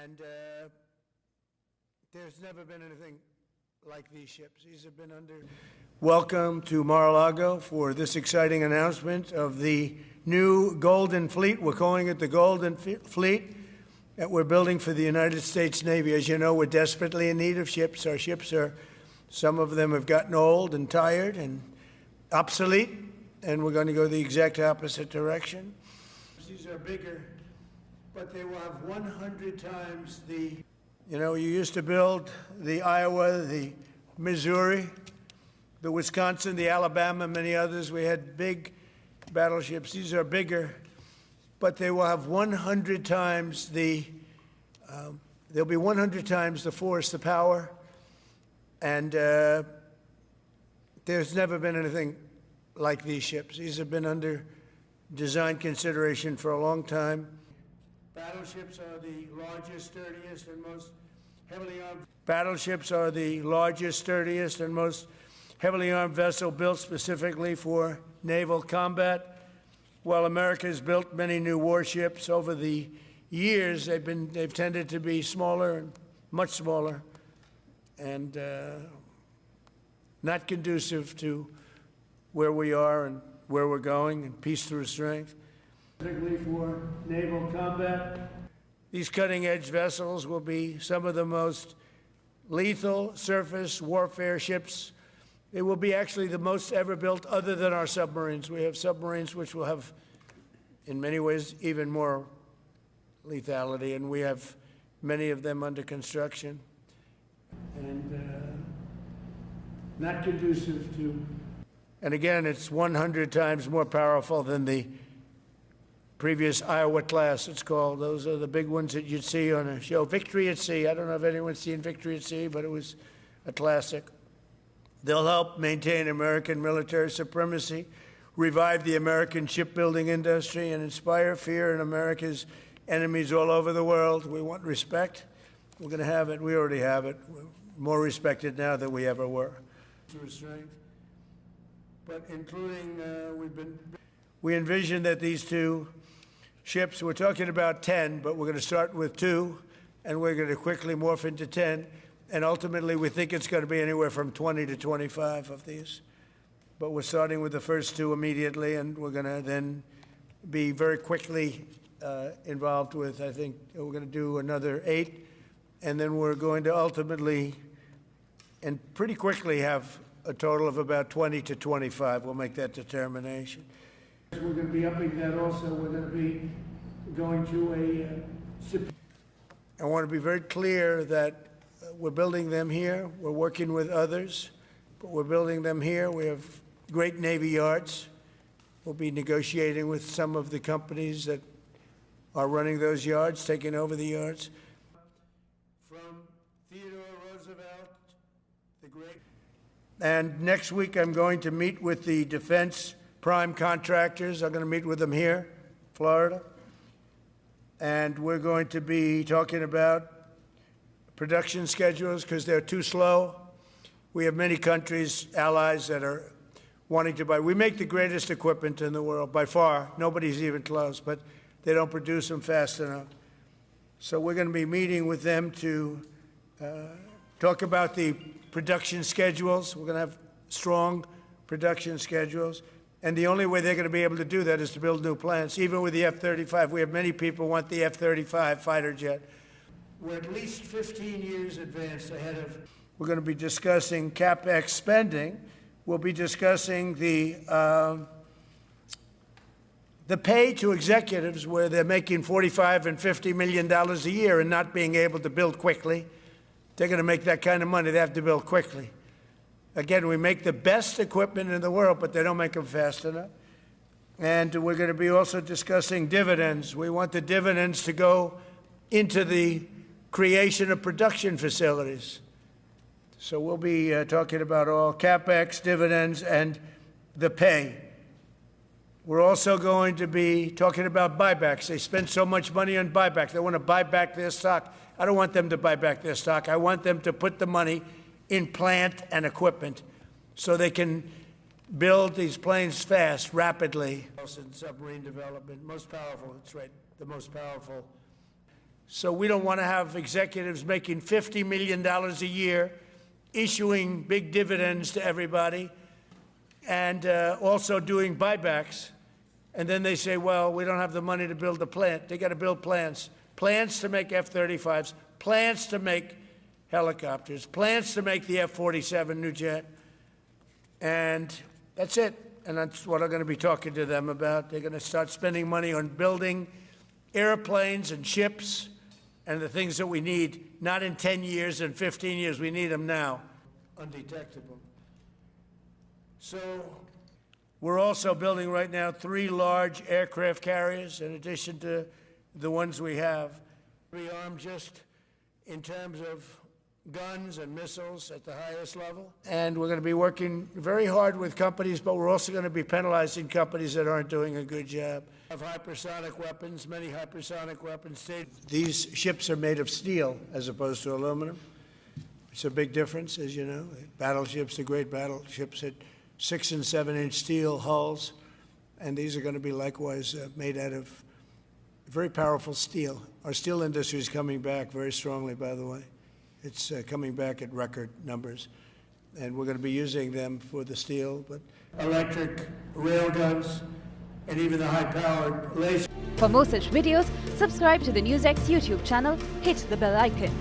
And there's never been anything like these ships. These have been under. Welcome to Mar-a-Lago for this exciting announcement of the new Golden Fleet. We're calling it the Golden Fleet that we're building for the United States Navy. As you know, we're desperately in need of ships. Our ships some of them have gotten old and tired and obsolete, and we're going to go the exact opposite direction. These are bigger, but they will have 100 times the, you used to build the Iowa, the Missouri, the Wisconsin, the Alabama, many others. We had big battleships. These are bigger, but they will have 100 times they'll be 100 times the force, the power, and there's never been anything like these ships. These have been under design consideration for a long time. Battleships are the largest, sturdiest, and most heavily armed. Battleships are the largest, sturdiest, and most heavily armed vessel built specifically for naval combat. While America has built many new warships over the years, they've tended to be smaller and much smaller, and not conducive to where we are and where we're going, and peace through strength. Particularly for naval combat. These cutting-edge vessels will be some of the most lethal surface warfare ships. They will be actually the most ever built other than our submarines. We have submarines which will have, in many ways, even more lethality, and we have many of them under construction. And not conducive to, and again, it's 100 times more powerful than the previous Iowa class, it's called. Those are the big ones that you'd see on a show. Victory at Sea. I don't know if anyone's seen Victory at Sea, but it was a classic. They'll help maintain American military supremacy, revive the American shipbuilding industry, and inspire fear in America's enemies all over the world. We want respect. We're going to have it. We already have it. We're more respected now than we ever were. Through strength. But including, we envision that these two ships, we're talking about 10, but we're going to start with 2, and we're going to quickly morph into 10. And ultimately, we think it's going to be anywhere from 20 to 25 of these. But we're starting with the first 2 immediately, and we're going to then be very quickly involved with, I think, we're going to do another 8. And then we're going to ultimately, and pretty quickly, have a total of about 20 to 25. We'll make that determination. We're going to be upping that also. We're going to be going to I want to be very clear that we're building them here. We're working with others, but we're building them here. We have great Navy yards. We'll be negotiating with some of the companies that are running those yards, taking over the yards. From Theodore Roosevelt, the great. And next week, I'm going to meet with the defense prime contractors. I'm going to meet with them here, Florida. And we're going to be talking about production schedules because they're too slow. We have many countries, allies, that are wanting to buy. We make the greatest equipment in the world, by far. Nobody's even close, but they don't produce them fast enough. So we're going to be meeting with them to talk about the production schedules. We're going to have strong production schedules. And the only way they're going to be able to do that is to build new plants. Even with the F-35, we have many people want the F-35 fighter jet. We're at least 15 years advanced ahead of. We're going to be discussing CapEx spending. We'll be discussing the pay to executives where they're making $45 and $50 million a year and not being able to build quickly. They're going to make that kind of money. They have to build quickly. Again, we make the best equipment in the world, but they don't make them fast enough. And we're going to be also discussing dividends. We want the dividends to go into the creation of production facilities. So we'll be talking about all CapEx, dividends, and the pay. We're also going to be talking about buybacks. They spend so much money on buybacks. They want to buy back their stock. I don't want them to buy back their stock. I want them to put the money in plant and equipment so they can build these planes fast, rapidly. Submarine development, most powerful, that's right, the most powerful So we don't want to have executives making $50 million a year, issuing big dividends to everybody, and also doing buybacks. And then they say, well, we don't have the money to build the plant. They got to build plants. Plants to make F-35s, plants to make helicopters, plants to make the F-47 new jet. And that's it. And that's what I'm going to be talking to them about. They're going to start spending money on building airplanes and ships and the things that we need, not in 10 years and 15 years. We need them now, undetectable. So we're also building right now 3 large aircraft carriers in addition to the ones we have. We arm just in terms of guns and missiles at the highest level. And we're going to be working very hard with companies, but we're also going to be penalizing companies that aren't doing a good job. Of hypersonic weapons, many hypersonic weapons. These ships are made of steel as opposed to aluminum. It's a big difference, as you know. Battleships, the great battleships, had 6- and 7-inch steel hulls, and these are going to be likewise made out of very powerful steel. Our steel industry is coming back very strongly, by the way. It's coming back at record numbers, and we're going to be using them for the steel, but electric rail guns, and even the high-powered laser. For more such videos, subscribe to the NewsX YouTube channel, hit the bell icon.